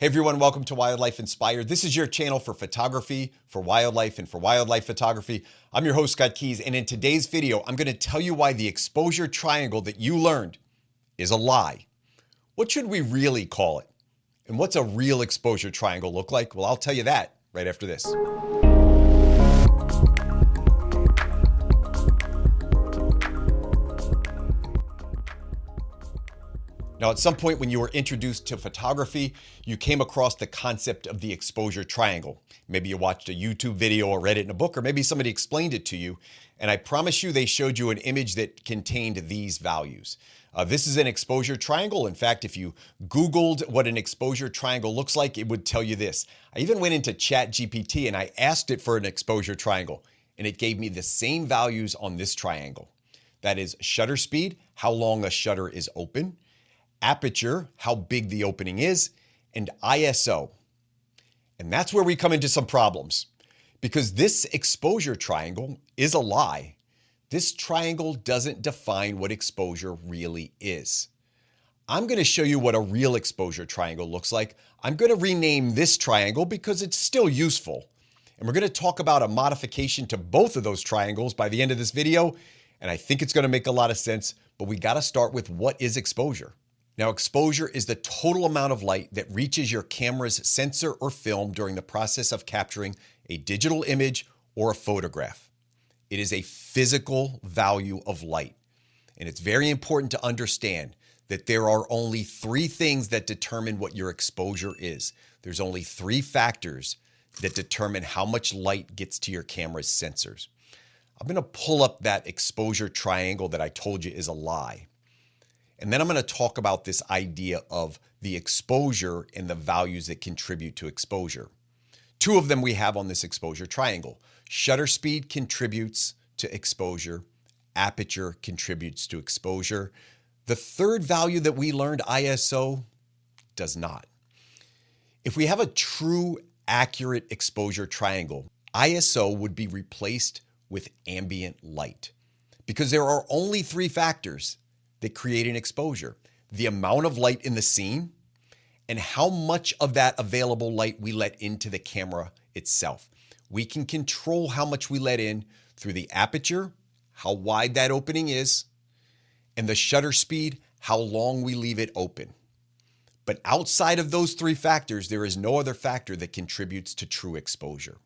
Hey everyone, welcome to Wildlife Inspired. This is your channel for photography, for wildlife, and for wildlife photography. I'm your host, Scott Keys, and in today's video, I'm going to tell you why the exposure triangle that you learned is a lie. What should we really call it? And what's a real exposure triangle look like? Well, I'll tell you that right after this. Now, at some point when you were introduced to photography, you came across the concept of the exposure triangle. Maybe you watched a YouTube video or read it in a book, or maybe somebody explained it to you. And I promise you they showed you an image that contained these values. This is an exposure triangle. In fact, if you Googled what an exposure triangle looks like, it would tell you this. I even went into ChatGPT and I asked it for an exposure triangle, and it gave me the same values on this triangle. That is shutter speed, how long a shutter is open, aperture, how big the opening is, and ISO. And that's where we come into some problems, because this exposure triangle is a lie. This triangle doesn't define what exposure really is. I'm going to show you what a real exposure triangle looks like. I'm going to rename this triangle because it's still useful. And we're going to talk about a modification to both of those triangles by the end of this video. And I think it's going to make a lot of sense, but we got to start with what is exposure. Now, exposure is the total amount of light that reaches your camera's sensor or film during the process of capturing a digital image or a photograph. It is a physical value of light. And it's very important to understand that there are only three things that determine what your exposure is. There's only three factors that determine how much light gets to your camera's sensors. I'm going to pull up that exposure triangle that I told you is a lie. And then I'm going to talk about this idea of the exposure and the values that contribute to exposure. Two of them we have on this exposure triangle. Shutter speed contributes to exposure. Aperture contributes to exposure. The third value that we learned, ISO, does not. If we have a true, accurate exposure triangle, ISO would be replaced with ambient light, because there are only three factors that create an exposure: the amount of light in the scene and how much of that available light we let into the camera itself. We can control how much we let in through the aperture, how wide that opening is, and the shutter speed, how long we leave it open. But outside of those three factors, there is no other factor that contributes to true exposure.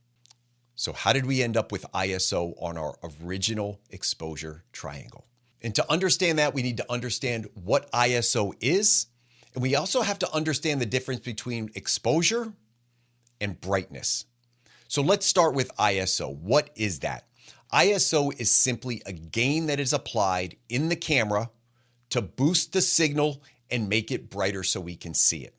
So how did we end up with ISO on our original exposure triangle? And to understand that, we need to understand what ISO is. And we also have to understand the difference between exposure and brightness. So let's start with ISO. What is that? ISO is simply a gain that is applied in the camera to boost the signal and make it brighter so we can see it.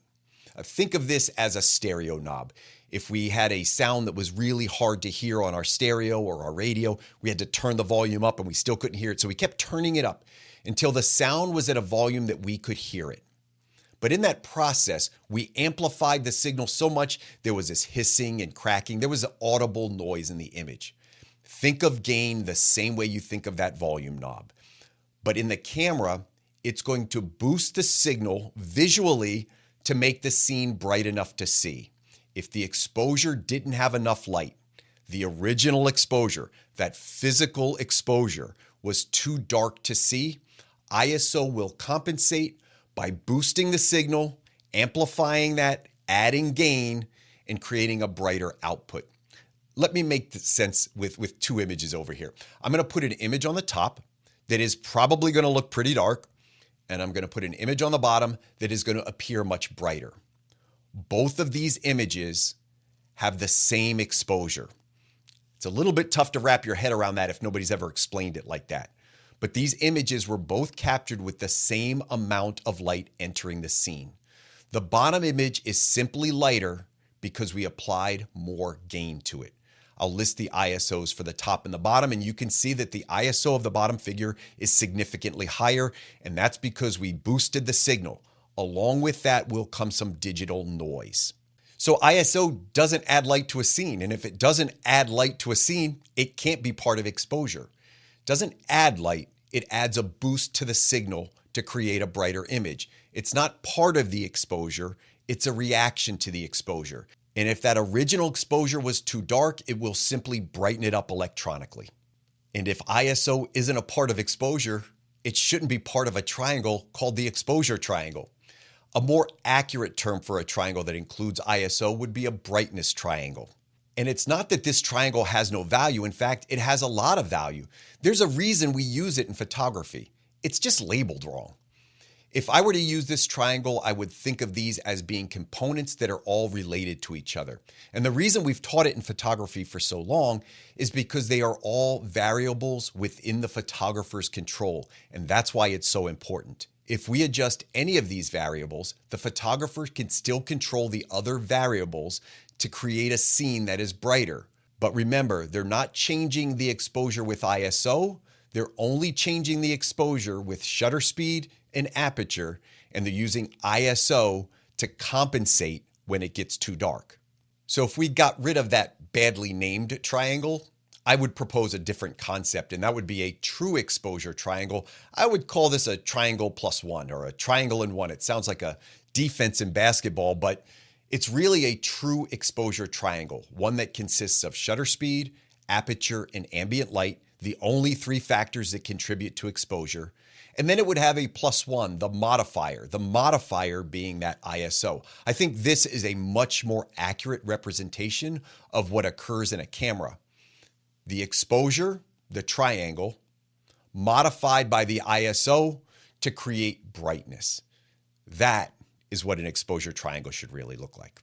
Think of this as a stereo knob. If we had a sound that was really hard to hear on our stereo or our radio, we had to turn the volume up and we still couldn't hear it. So we kept turning it up until the sound was at a volume that we could hear it. But in that process, we amplified the signal so much there was this hissing and cracking. There was an audible noise in the image. Think of gain the same way you think of that volume knob. But in the camera, it's going to boost the signal visually to make the scene bright enough to see. If the exposure didn't have enough light, the original exposure, that physical exposure, was too dark to see, ISO will compensate by boosting the signal, amplifying that, adding gain, and creating a brighter output. Let me make sense with two images over here. I'm going to put an image on the top that is probably going to look pretty dark, and I'm going to put an image on the bottom that is going to appear much brighter. Both of these images have the same exposure. It's a little bit tough to wrap your head around that if nobody's ever explained it like that. But these images were both captured with the same amount of light entering the scene. The bottom image is simply lighter because we applied more gain to it. I'll list the ISOs for the top and the bottom, and you can see that the ISO of the bottom figure is significantly higher, and that's because we boosted the signal. Along with that will come some digital noise. So ISO doesn't add light to a scene, and if it doesn't add light to a scene, it can't be part of exposure. It doesn't add light, it adds a boost to the signal to create a brighter image. It's not part of the exposure, It's a reaction to the exposure. And if that original exposure was too dark, it will simply brighten it up electronically. And if ISO isn't a part of exposure, it shouldn't be part of a triangle called the exposure triangle. A more accurate term for a triangle that includes ISO would be a brightness triangle. And it's not that this triangle has no value. In fact, it has a lot of value. There's a reason we use it in photography. It's just labeled wrong. If I were to use this triangle, I would think of these as being components that are all related to each other. And the reason we've taught it in photography for so long is because they are all variables within the photographer's control. And that's why it's so important. If we adjust any of these variables, the photographer can still control the other variables to create a scene that is brighter. But remember, they're not changing the exposure with ISO. They're only changing the exposure with shutter speed and aperture, and they're using ISO to compensate when it gets too dark. So if we got rid of that badly named triangle, I would propose a different concept, and that would be a true exposure triangle. I would call this a triangle plus one, or a triangle in one. It sounds like a defense in basketball, but it's really a true exposure triangle, one that consists of shutter speed, aperture, and ambient light, the only three factors that contribute to exposure. And then it would have a plus one, the modifier being that ISO. I think this is a much more accurate representation of what occurs in a camera. The exposure, the triangle, modified by the ISO to create brightness. That is what an exposure triangle should really look like.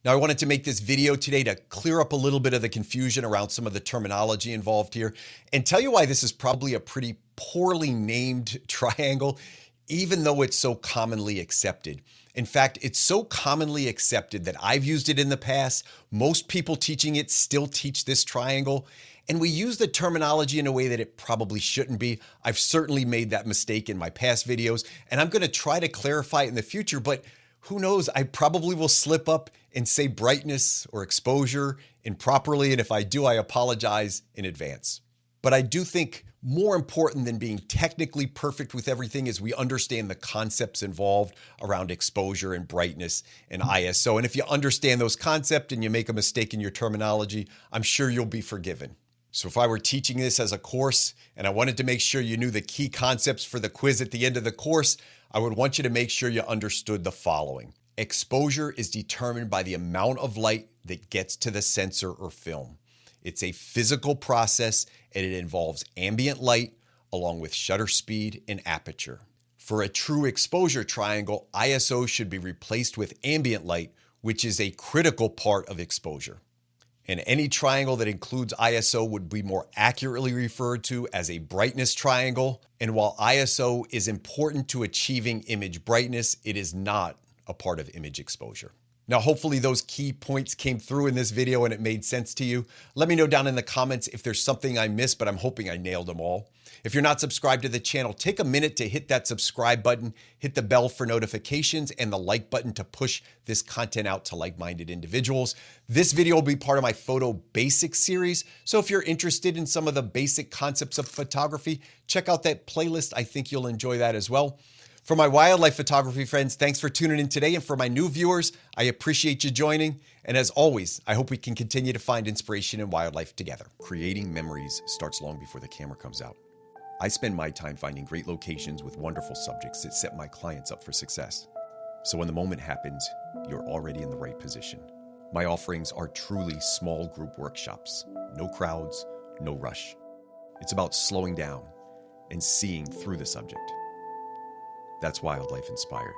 Now, I wanted to make this video today to clear up a little bit of the confusion around some of the terminology involved here and tell you why this is probably a pretty poorly named triangle, even though it's so commonly accepted. In fact, it's so commonly accepted that I've used it in the past. Most people teaching it still teach this triangle, and we use the terminology in a way that it probably shouldn't be. I've certainly made that mistake in my past videos, and I'm going to try to clarify it in the future, but who knows, I probably will slip up and say brightness or exposure improperly, and if I do, I apologize in advance. But I do think more important than being technically perfect with everything is we understand the concepts involved around exposure and brightness and ISO. And if you understand those concepts and you make a mistake in your terminology, I'm sure you'll be forgiven. So if I were teaching this as a course and I wanted to make sure you knew the key concepts for the quiz at the end of the course, I would want you to make sure you understood the following. Exposure is determined by the amount of light that gets to the sensor or film. It's a physical process and it involves ambient light along with shutter speed and aperture. For a true exposure triangle, ISO should be replaced with ambient light, which is a critical part of exposure. And any triangle that includes ISO would be more accurately referred to as a brightness triangle. And while ISO is important to achieving image brightness, it is not a part of image exposure. Now, hopefully those key points came through in this video and it made sense to you. Let me know down in the comments if there's something I missed, but I'm hoping I nailed them all. If you're not subscribed to the channel, take a minute to hit that subscribe button, hit the bell for notifications, and the like button to push this content out to like-minded individuals. This video will be part of my Photo Basics series, so if you're interested in some of the basic concepts of photography, check out that playlist. I think you'll enjoy that as well. For my wildlife photography friends, thanks for tuning in today. And for my new viewers, I appreciate you joining. And as always, I hope we can continue to find inspiration in wildlife together. Creating memories starts long before the camera comes out. I spend my time finding great locations with wonderful subjects that set my clients up for success. So when the moment happens, you're already in the right position. My offerings are truly small group workshops. No crowds, no rush. It's about slowing down and seeing through the subject. That's wildlife inspired.